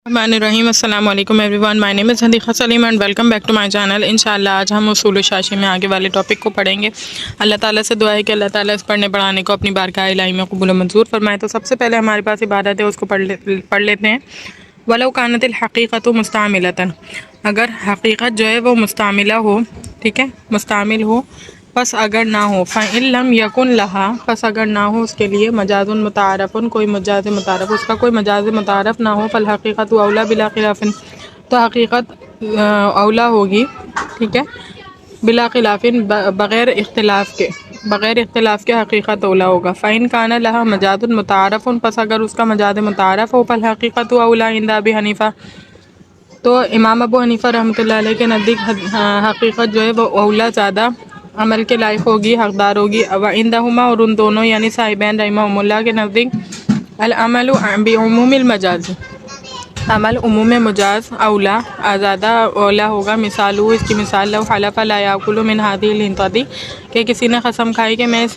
الرحیم السلام علیکم everyone, my name is Hadiqa Saleem and welcome back to my channel. انشاءاللہ آج ہم اصول شاشی میں آگے والے ٹاپک کو پڑھیں گے۔ اللہ تعالیٰ سے دعا ہے کہ اللہ تعالیٰ اس پڑھنے پڑھانے کو اپنی بارگاہ الہی میں قبول و منظور فرمائے۔ تو سب سے پہلے ہمارے پاس عبادت ہے، اس کو پڑھ لیتے ہیں۔ وَلَوْ كَانَتِ الْحَقِيقَةُ مُسْتَعْمِلَةً، اگر حقیقت جو ہے وہ مستعملہ ہو، ٹھیک ہے، مستعمل ہو، پس اگر نہ ہو، فَإِن لَمْ يَكُنْ لَهَا، پس اگر نہ ہو اس کے لیے مجاز متعارف، کوئی مجاز متعارف، اس کا کوئی مجاز متعارف نہ ہو، فالحقیقت اولا بلا خلاف، تو حقیقت اولا ہوگی، ٹھیک ہے، بلا خلاف، بغیر اختلاف کے حقیقت اولا ہوگا۔ فَإِن كَانَ لَهَا مجاز متعارف، پس اگر اس کا مجاز متعارف ہو، فالحقیقت اولا عند ابی حنیفہ، تو امام ابو حنیفہ رحمۃ اللہ علیہ کے نزدیک حقیقت جو ہے وہ اولا زیادہ عمل کے لائق ہوگی، حقدار ہوگی۔ وعندہما، اور ان دونوں یعنی صاحبین رحمہم اللہ کے نزدیک، العمل بعموم المجاز، عمل عموم مجاز اولا زیادہ اولا ہوگا۔ مثال ہو، اس کی مثال، لو حلف لا یاکل من هذه الحنطة، کہ کسی نے قسم کھائی کہ میں اس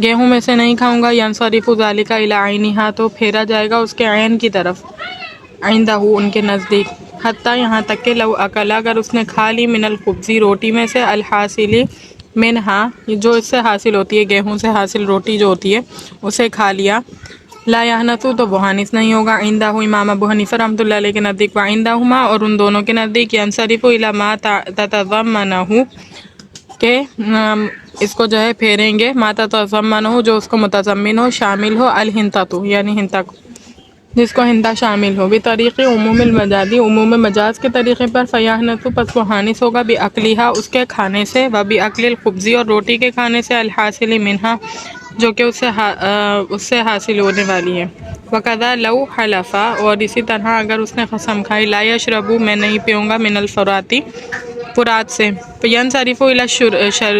گیہوں میں سے نہیں کھاؤں گا، ینصرف ذلك الى عینها، تو پھیرا جائے گا اس کے عین کی طرف، عندہ ان کے نزدیک، حتیٰ یہاں تک کہ لو اکلا، اگر اس نے کھا لی، من الخبز روٹی میں سے، الحاصل منہا، جو اس سے حاصل ہوتی ہے، گیہوں سے حاصل روٹی جو ہوتی ہے اسے کھا لیا، لا یحنث، تو وہ حانث نہیں ہوگا، عندہ امام ابو حنیفہ رحمۃ اللہ علیہ کے نزدیک، وعندہما، اور ان دونوں کے نزدیک، ینصرف الی ما تتضمنہ، کہ اس کو جو ہے پھیریں گے، ما تتضمنہ، جو اس کو متضمن ہو، شامل ہو، الحنطۃ، یعنی ہنتا کو، جس کو ہندا شامل ہو، بطریق عموم المجازی، عموم مجاز کے طریقے پر، فیحنث، پس وہ حانث ہوگا، بعقلہا، اس کے کھانے سے، و بعقل الخبز، اور روٹی کے کھانے سے، الحاصل منہا، جو کہ اس سے حاصل ہونے والی ہے۔ وکذا لو حلف، اور اسی طرح اگر اس نے قسم کھائی، لا یشرب، میں نہیں پیوں گا، من الفراتی، فرات سے، ینصرف الی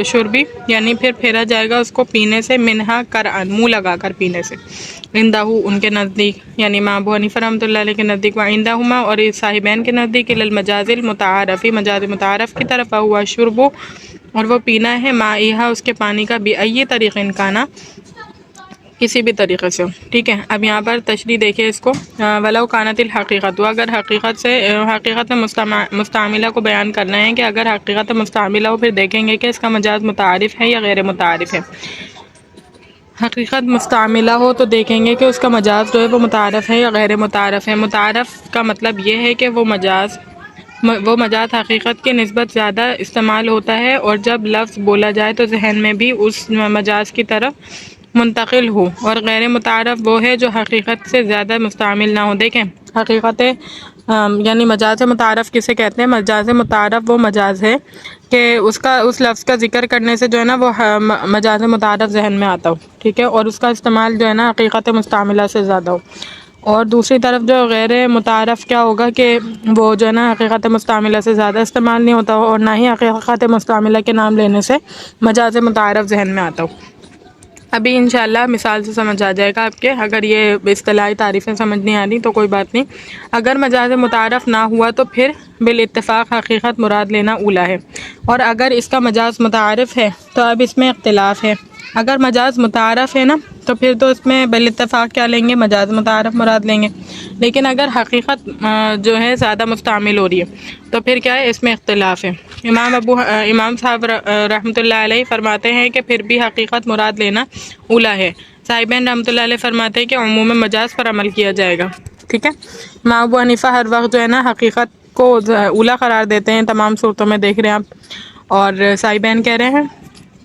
شرب، یعنی پھر پھیرا جائے گا اس کو پینے سے، منہا قرعن، منہ لگا کر پینے سے، عندہ ان کے نزدیک، یعنی امام ابو حنیفہ رحمۃ اللہ علیہ کے نزدیک، وعندہما، اور صاحبین کے نزدیک، الی المجاز المتعارف، مجاز متعارف کی طرف، ہوا شرب، اور وہ پینا ہے، مائہا، اس کے پانی کا، بأی طریق کانا، کسی بھی طریقے سے، ٹھیک ہے۔ اب یہاں پر تشریح دیکھیں اس کو، ولو کانت الحقیقت، اگر حقیقت مستعملہ کو بیان کرنا ہے کہ اگر حقیقت مستعملہ ہو، پھر دیکھیں گے کہ اس کا مجاز متعارف ہے یا غیر متعارف ہے۔ حقیقت مستعملہ ہو تو دیکھیں گے کہ اس کا مجاز جو ہے وہ متعارف ہے یا غیر متعارف ہے۔ متعارف کا مطلب یہ ہے کہ وہ مجاز حقیقت کی نسبت زیادہ استعمال ہوتا ہے، اور جب لفظ بولا جائے تو ذہن میں بھی اس مجاز کی طرف منتقل ہو، اور غیر متعارف وہ ہے جو حقیقت سے زیادہ مستعمل نہ ہو۔ دیکھیں، حقیقت یعنی مجاز متعارف کسے کہتے ہیں؟ مجاز متعارف وہ مجاز ہے کہ اس لفظ کا ذکر کرنے سے جو ہے نا وہ مجاز متعارف ذہن میں آتا ہو، ٹھیک ہے، اور اس کا استعمال جو ہے نا حقیقت مستعملہ سے زیادہ ہو۔ اور دوسری طرف جو غیر متعارف کیا ہوگا کہ وہ جو ہے نا حقیقت مستعملہ سے زیادہ استعمال نہیں ہوتا ہو، اور نہ ہی حقیقت مستعملہ کے نام لینے سے مجاز متعارف ذہن میں آتا ہو۔ ابھی انشاءاللہ مثال سے سمجھ آ جائے گا آپ کے، اگر یہ اصطلاحی تعریفیں سمجھ نہیں آ رہی تو کوئی بات نہیں۔ اگر مجاز متعارف نہ ہوا تو پھر بالاتفاق حقیقت مراد لینا اولا ہے، اور اگر اس کا مجاز متعارف ہے تو اب اس میں اختلاف ہے۔ اگر مجاز متعارف ہے نا تو پھر تو اس میں بالاتفاق کیا لیں گے؟ مجاز متعارف مراد لیں گے، لیکن اگر حقیقت جو ہے زیادہ مستعمل ہو رہی ہے تو پھر کیا ہے؟ اس میں اختلاف ہے۔ امام صاحب رحمۃ اللہ علیہ فرماتے ہیں کہ پھر بھی حقیقت مراد لینا اولا ہے۔ صاحبین رحمۃ اللہ علیہ فرماتے ہیں کہ عموم مجاز پر عمل کیا جائے گا، ٹھیک ہے۔ امام ابو حنیفہ ہر وقت جو ہے نا حقیقت کو اولا قرار دیتے ہیں، تمام صورتوں میں دیکھ رہے ہیں آپ، اور صاحبین کہہ رہے ہیں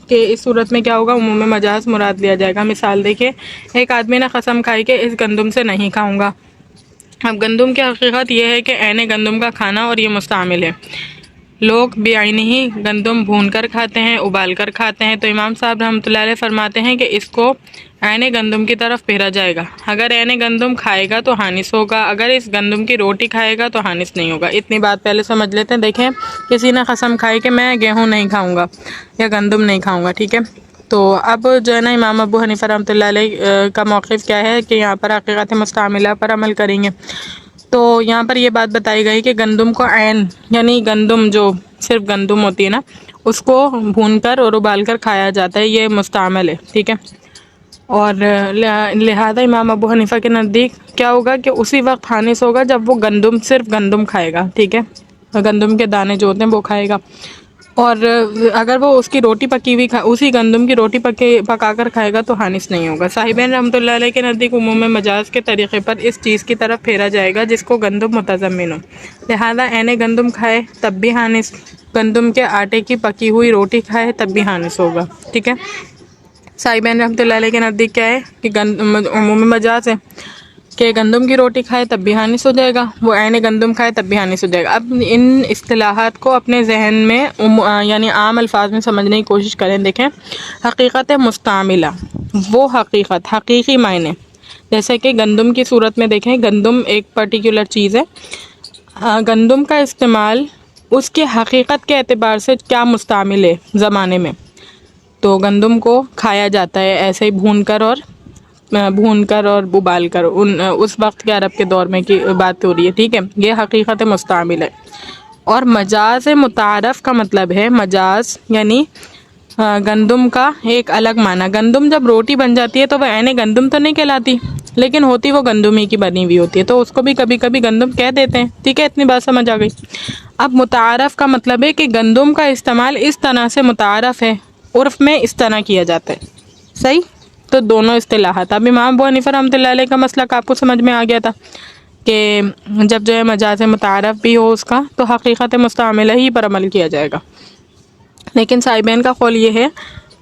کہ اس صورت میں کیا ہوگا؟ عموم مجاز مراد لیا جائے گا۔ مثال دیکھیں، ایک آدمی نے قسم کھائی کہ اس گندم سے نہیں کھاؤں گا۔ اب گندم کی حقیقت یہ ہے کہ عین گندم کا کھانا، اور یہ مستعمل ہے۔ لوگ بعینہ ہی گندم بھون کر کھاتے ہیں، ابال کر کھاتے ہیں، تو امام صاحب رحمۃ اللہ علیہ فرماتے ہیں کہ اس کو عین گندم کی طرف پھیرا جائے گا۔ اگر عین گندم کھائے گا تو حانث ہوگا، اگر اس گندم کی روٹی کھائے گا تو حانث نہیں ہوگا۔ اتنی بات پہلے سمجھ لیتے ہیں۔ دیکھیں، کسی نے قسم کھائی کہ میں گیہوں نہیں کھاؤں گا یا گندم نہیں کھاؤں گا، ٹھیک ہے، تو اب جو ہے نا امام ابو حنیفہ رحمۃ اللہ علیہ کا موقف کیا ہے کہ یہاں پر حقیقت مستعملہ پر عمل کریں گے۔ تو یہاں پر یہ بات بتائی گئی کہ گندم کو عین، یعنی گندم جو صرف گندم ہوتی ہے نا، اس کو بھون کر اور ابال کر کھایا جاتا ہے، یہ مستعمل ہے، ٹھیک ہے۔ اور لہذا امام ابو حنیفہ کے نزدیک کیا ہوگا کہ اسی وقت حانث ہوگا جب وہ گندم، صرف گندم کھائے گا، ٹھیک ہے، گندم کے دانے جو ہوتے ہیں وہ کھائے گا. اور اگر وہ اس کی روٹی پکی ہوئی اسی گندم کی روٹی پکا کر کھائے گا تو حانث نہیں ہوگا. صاحبین رحمۃ اللہ علیہ کے نزدیک عموم مجاز کے طریقے پر اس چیز کی طرف پھیرا جائے گا جس کو گندم متضمن ہو، لہذا گندم کھائے تب بھی حانث، گندم کے آٹے کی پکی ہوئی روٹی کھائے تب بھی حانث ہوگا، ٹھیک ہے. صاحبین رحمۃ اللہ علیہ کے نزدیک کیا ہے کہ عموم مجاز ہے کہ گندم کی روٹی کھائے تب بھی حانث ہو جائے گا، وہ گندم کھائے تب بھی حانث ہو جائے گا. اب ان اصطلاحات کو اپنے ذہن میں یعنی عام الفاظ میں سمجھنے کی کوشش کریں. دیکھیں، حقیقت مستعملہ، وہ حقیقی معنی، جیسے کہ گندم کی صورت میں دیکھیں، گندم ایک پرٹیکولر چیز ہے، گندم کا استعمال اس کی حقیقت کے اعتبار سے کیا مستعمل ہے زمانے میں، تو گندم کو کھایا جاتا ہے ایسے ہی بھون کر اور ابال کر، اس وقت کے عرب کے دور میں کی بات ہو رہی ہے، ٹھیک ہے. یہ حقیقت مستعمل ہے. اور مجاز متعارف کا مطلب ہے، مجاز یعنی گندم کا ایک الگ معنی. گندم جب روٹی بن جاتی ہے تو وہ گندم تو نہیں کہلاتی، لیکن ہوتی وہ گندم ہی کی بنی ہوئی ہوتی ہے، تو اس کو بھی کبھی کبھی گندم کہہ دیتے ہیں، ٹھیک ہے. اتنی بات سمجھ آ گئی. اب متعارف کا مطلب ہے کہ گندم کا استعمال اس طرح سے متعارف ہے، عرف میں اس طرح کیا جاتا ہے، صحیح. تو دونوں اصطلاحات. اب امام ابو حنیفہ رحمۃ اللہ علیہ کا مسلک آپ کو سمجھ میں آ گیا تھا کہ جب جو ہے مجاز متعارف بھی ہو اس کا تو حقیقت مستعملہ ہی پر عمل کیا جائے گا. لیکن صاحبین کا قول یہ ہے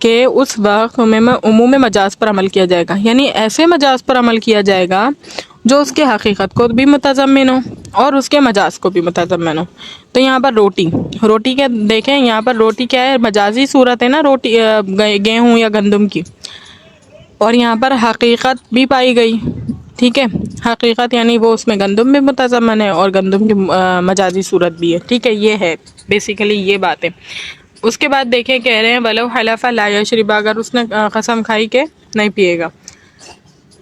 کہ اس وقت عموم مجاز پر عمل کیا جائے گا، یعنی ایسے مجاز پر عمل کیا جائے گا جو اس کے حقیقت کو بھی متضمن ہو اور اس کے مجاز کو بھی متضمن ہو. تو یہاں پر روٹی کے دیکھیں، یہاں پر روٹی کیا ہے، مجازی صورت ہے نا، روٹی گیہوں یا گندم کی، اور یہاں پر حقیقت بھی پائی گئی، ٹھیک ہے. حقیقت یعنی وہ اس میں گندم بھی متضمن ہے اور گندم کی مجازی صورت بھی ہے، ٹھیک ہے. یہ ہے بیسیکلی یہ بات ہے. اس کے بعد دیکھیں کہہ رہے ہیں وَلَوْ حَلَفَ لَا يَشْرِبَ، اگر اس نے قسم کھائی کہ نہیں پیے گا.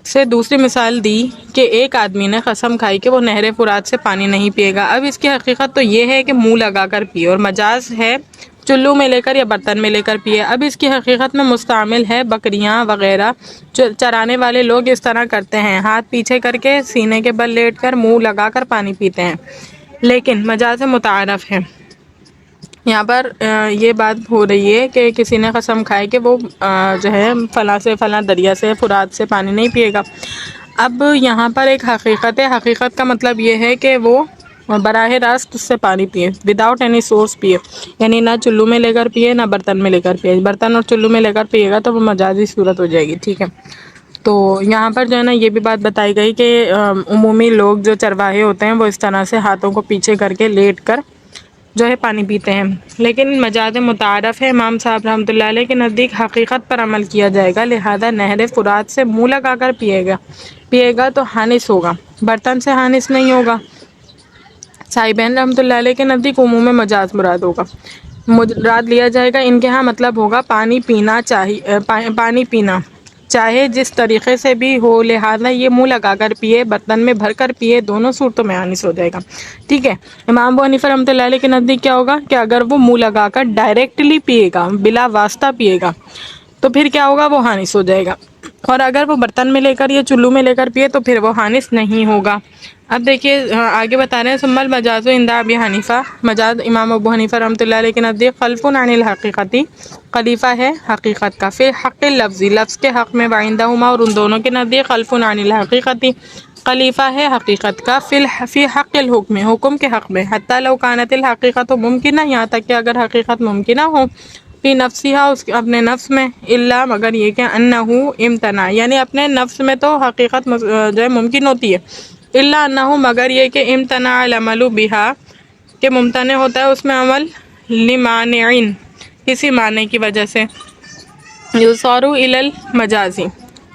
سے دوسری مثال دی کہ ایک آدمی نے قسم کھائی کہ وہ نہر فرات سے پانی نہیں پیے گا. اب اس کی حقیقت تو یہ ہے کہ منہ لگا کر پیے، اور مجاز ہے چلو میں لے کر یا برتن میں لے کر پیے. اب اس کی حقیقت میں مستعمل ہے بکریاں وغیرہ چرانے والے لوگ اس طرح کرتے ہیں، ہاتھ پیچھے کر کے سینے کے بل لیٹ کر منہ لگا کر پانی پیتے ہیں. لیکن مجاز متعارف ہے، یہاں پر یہ بات ہو رہی ہے کہ کسی نے قسم کھائے کہ وہ جو ہے فلاں سے فلاں دریا سے فرات سے پانی نہیں پیے گا. اب یہاں پر ایک حقیقت ہے، حقیقت کا مطلب یہ ہے کہ وہ براہ راست اس سے پانی پیے، وداؤٹ اینی سورس پیے، یعنی نہ چلو میں لے کر پیے نہ برتن میں لے کر پیے. برتن اور چلو میں لے کر پیے گا تو وہ مجازی صورت ہو جائے گی، ٹھیک ہے. تو یہاں پر جو ہے نا یہ بھی بات بتائی گئی کہ عمومی لوگ جو چرواہے ہوتے ہیں وہ اس طرح سے ہاتھوں کو پیچھے کر کے لیٹ کر جو ہے پانی پیتے ہیں. لیکن مجاز متعارف ہے، امام صاحب رحمۃ اللہ علیہ کے نزدیک حقیقت پر عمل کیا جائے گا، لہذا نہر فرات سے منہ لگا کر پیے گا تو حانث ہوگا، برتن سے حانث نہیں ہوگا. صاحبین رحمۃ اللہ علیہ کے نزدیک عموم مجاز مراد ہوگا، مراد لیا جائے گا ان کے ہاں مطلب ہوگا پانی پینا چاہے جس طریقے سے بھی ہو، لہذا یہ منہ لگا کر پیے، برتن میں بھر کر پیے، دونوں صورتوں میں حانث ہو جائے گا، ٹھیک ہے. امام ابو حنیفہ رحمۃ اللہ علیہ کے نزدیک کیا ہوگا کہ اگر وہ منہ لگا کر ڈائریکٹلی پیے گا، بلا واسطہ پیے گا، تو پھر کیا ہوگا، وہ حانث ہو جائے گا. اور اگر وہ برتن میں لے کر یا چلو میں لے کر پیے تو پھر وہ حانث نہیں ہوگا. اب دیکھیے آگے بتا رہے ہیں ثم المجاز عند ابی حنیفہ، مجاز امام ابو حنیفہ رحمۃ اللہ علیہ کے نزدیک خلف عن الحقیقتی، خلیفہ ہے حقیقت کا، پھر حق لفظی، لفظ کے حق میں، وعندہما اور ان دونوں کے نزدیک خلف عن الحقیقتی، خلیفہ ہے حقیقت کا، فی حق الحکم، حکم کے حق میں، حتی لو کانت الحقیقت ممکنہ، یہاں تک کہ اگر حقیقت ممکنہ ہو، فی نفسہا، اس اپنے نفس میں، الا مگر یہ کہ انہ امتنع، یعنی اپنے نفس میں تو حقیقت جو ہے ممکن ہوتی ہے، الا انہ مگر یہ کہ امتنع العمل بہا، کہ ممتنع ہوتا ہے اس میں عمل، لمانعین، کسی معنی کی وجہ سے، یصار الی المجازی،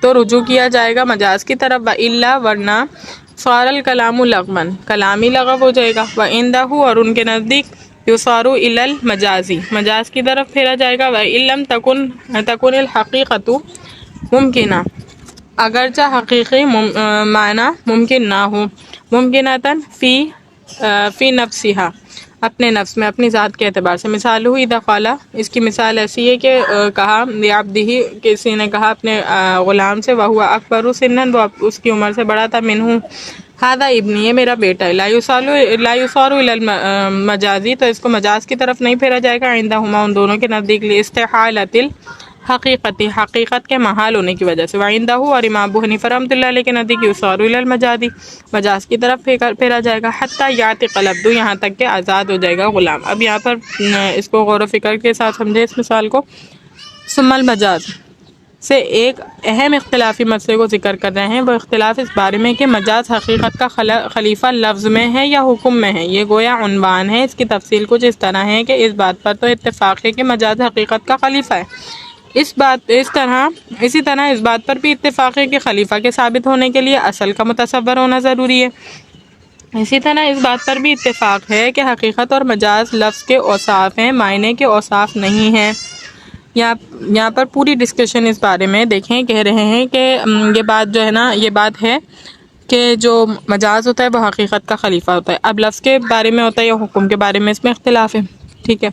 تو رجوع کیا جائے گا مجاز کی طرف، والا ورنہ صار الکلام لغوا، کلام ہی لغو ہو جائے گا، وعندہ اور ان کے نزدیک یصار الی المجازی، مجاز کی طرف پھیرا جائے گا، وان لم تکن الحقیقۃ ممکنہ، اگرچہ حقیقی معنی ممکن نہ ہو، ممکنۃ فی نفسہا، اپنے نفس میں اپنی ذات کے اعتبار سے. مثال ہوئی دخالا، اس کی مثال ایسی ہے کہ کہا عبدہ، کسی نے کہا اپنے غلام سے، وہو اکبر سنن، وہ اس کی عمر سے بڑا تھا، منہ ہذا ابنی، یہ میرا بیٹا ہے. لا یصار الی المجازی، تو اس کو مجاز کی طرف نہیں پھیرا جائے گا، عندہما، ان دونوں کے نزدیک، لاستحالۃ الحقیقتی، حقیقت کے محال ہونے کی وجہ سے. وعندہ، اور امام ابو حنیفہ رحمۃ اللہ علیہ کے نزدیک، یصار الی المجازی، مجاز کی طرف پھیرا جائے گا، حتی یعتق العبد، یہاں تک کہ آزاد ہو جائے گا غلام. اب یہاں پر اس کو غور و فکر کے ساتھ سمجھے اس مثال کو. ثم المجاز سے ایک اہم اختلافی مسئلے کو ذکر کر رہے ہیں، وہ اختلاف اس بارے میں کہ مجاز حقیقت کا خلیفہ لفظ میں ہے یا حکم میں ہے. یہ گویا عنوان ہے. اس کی تفصیل کچھ اس طرح ہے کہ اس بات پر تو اتفاق ہے کہ مجاز حقیقت کا خلیفہ ہے. اسی طرح اس بات پر بھی اتفاق ہے کہ خلیفہ کے ثابت ہونے کے لیے اصل کا متصور ہونا ضروری ہے. اسی طرح اس بات پر بھی اتفاق ہے کہ حقیقت اور مجاز لفظ کے اوصاف ہیں، معنی کے اوصاف نہیں ہیں. یہاں پر پوری ڈسکشن اس بارے میں دیکھیں، کہہ رہے ہیں کہ یہ بات جو ہے نا، یہ بات ہے کہ جو مجاز ہوتا ہے وہ حقیقت کا خلیفہ ہوتا ہے. اب لفظ کے بارے میں ہوتا ہے یا حکم کے بارے میں، اس میں اختلاف ہے. ٹھیک ہے.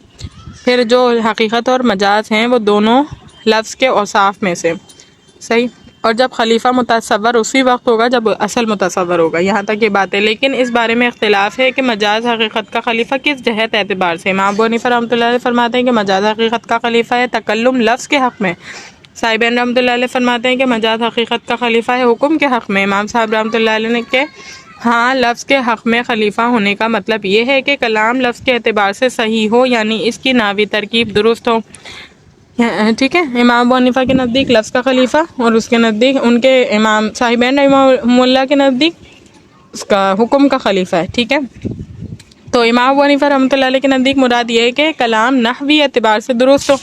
پھر جو حقیقت اور مجاز ہیں وہ دونوں لفظ کے اوصاف میں سے. صحیح. اور جب خلیفہ متصور اسی وقت ہوگا جب اصل متصور ہوگا. یہاں تک یہ بات ہے. لیکن اس بارے میں اختلاف ہے کہ مجاز حقیقت کا خلیفہ کس جہت اعتبار سے. امام ابو حنیفہ رحمۃ اللہ علیہ فرماتے ہیں کہ مجاز حقیقت کا خلیفہ ہے تکلم لفظ کے حق میں. صاحبین رحمۃ اللہ علیہ فرماتے ہیں کہ مجاز حقیقت کا خلیفہ ہے حکم کے حق میں. امام صاحب رحمۃ اللہ علیہ نے کہ ہاں، لفظ کے حق میں خلیفہ ہونے کا مطلب یہ ہے کہ کلام لفظ کے اعتبار سے صحیح ہو، یعنی اس کی ناوی ترکیب درست ہو. ٹھیک ہے. امام ابو حنیفہ کے نزدیک لفظ کا خلیفہ، اور اس کے نزدیک ان کے امام صاحبین رحمہ اللہ کے نزدیک اس کا حکم کا خلیفہ ہے. ٹھیک ہے. تو امام ابو حنیفہ رحمۃ اللہ علیہ کے نزدیک مراد یہ ہے کہ کلام نحوی اعتبار سے درست ہو،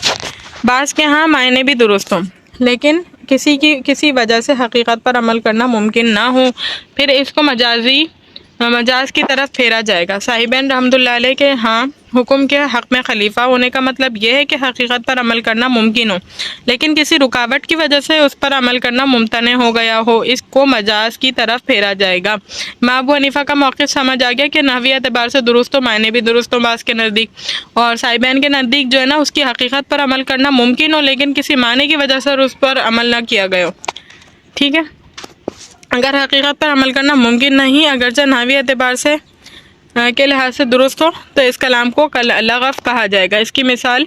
بعض کے ہاں معنی بھی درست ہوں، لیکن کسی وجہ سے حقیقت پر عمل کرنا ممکن نہ ہو، پھر اس کو مجاز کی طرف پھیرا جائے گا. صاحبین رحمۃ اللہ علیہ کے ہاں حکم کے حق میں خلیفہ ہونے کا مطلب یہ ہے کہ حقیقت پر عمل کرنا ممکن ہو، لیکن کسی رکاوٹ کی وجہ سے اس پر عمل کرنا ممتنع ہو گیا ہو، اس کو مجاز کی طرف پھیرا جائے گا. امام ابو حنیفہ کا موقف سمجھ آ گیا کہ نحوی اعتبار سے درست ہو، معنی بھی درست ہو بعض کے نزدیک، اور صاحبین کے نزدیک جو ہے نا اس کی حقیقت پر عمل کرنا ممکن ہو، لیکن کسی معنی کی وجہ سے اس پر عمل نہ کیا گیا ہو. ٹھیک ہے. اگر حقیقت پر عمل کرنا ممکن نہیں، اگرچہ نحوی اعتبار سے کے لحاظ سے درست ہو، تو اس کلام کو لغو کہا جائے گا. اس کی مثال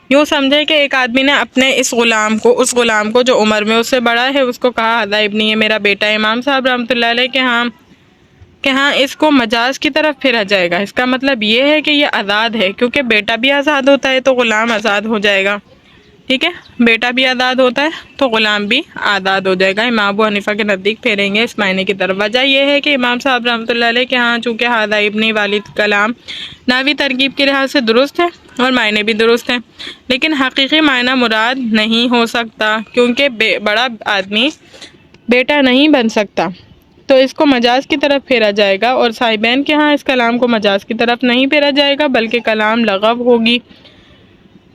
یوں سمجھے کہ ایک آدمی نے اپنے اس غلام کو جو عمر میں اس سے بڑا ہے اس کو کہا ہذا ابنی، یہ میرا بیٹا ہے. امام صاحب رحمۃ اللہ علیہ کہ ہاں اس کو مجاز کی طرف پھیرا جائے گا. اس کا مطلب یہ ہے کہ یہ آزاد ہے، کیونکہ بیٹا بھی آزاد ہوتا ہے تو غلام آزاد ہو جائے گا. ٹھیک ہے. بیٹا بھی آزاد ہوتا ہے تو غلام بھی آزاد ہو جائے گا. امام ابو حنیفہ کے نزدیک پھیریں گے اس معنی کی طرف. وجہ یہ ہے کہ امام صاحب رحمۃ اللہ علیہ کہ ہاں چونکہ ہذا ابنی والد کلام ناوی ترکیب کے لحاظ سے درست ہے اور معنی بھی درست ہیں، لیکن حقیقی معنی مراد نہیں ہو سکتا، کیونکہ بڑا آدمی بیٹا نہیں بن سکتا، تو اس کو مجاز کی طرف پھیرا جائے گا. اور صاحبین کے ہاں اس کلام کو مجاز کی طرف نہیں پھیرا جائے گا بلکہ کلام لغو ہوگی،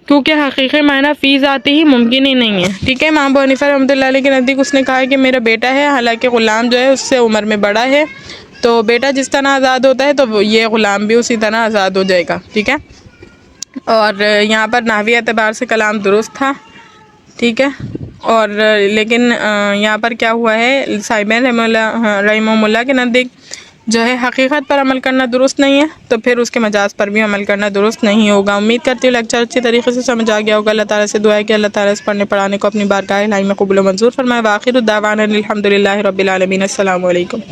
کیونکہ حقیقی معنی فی ذاتی ہی ممکن ہی نہیں ہے. ٹھیک ہے. امام ابو حنیفہ رحمۃ اللہ علیہ کے نزدیک اس نے کہا کہ میرا بیٹا ہے، حالانکہ غلام جو ہے اس سے عمر میں بڑا ہے، تو بیٹا جس طرح آزاد ہوتا ہے تو یہ غلام بھی اسی طرح آزاد ہو جائے گا. ٹھیک ہے. اور یہاں پر نحوی اعتبار سے کلام درست تھا. ٹھیک ہے. اور لیکن یہاں پر کیا ہوا ہے، صاحبین رحمہ اللہ کے نزدیک جو ہے حقیقت پر عمل کرنا درست نہیں ہے، تو پھر اس کے مجاز پر بھی عمل کرنا درست نہیں ہوگا. امید کرتی ہوں لیکچر اچھی طریقے سے سمجھ آ گیا ہوگا. اللہ تعالیٰ سے دعا ہے کہ اللہ تعالیٰ سے پڑھنے پڑھانے کو اپنی بارگاہ الہی میں قبول و منظور فرمائے. وآخر دعوانا الحمد للہ رب العالمین. السلام علیکم.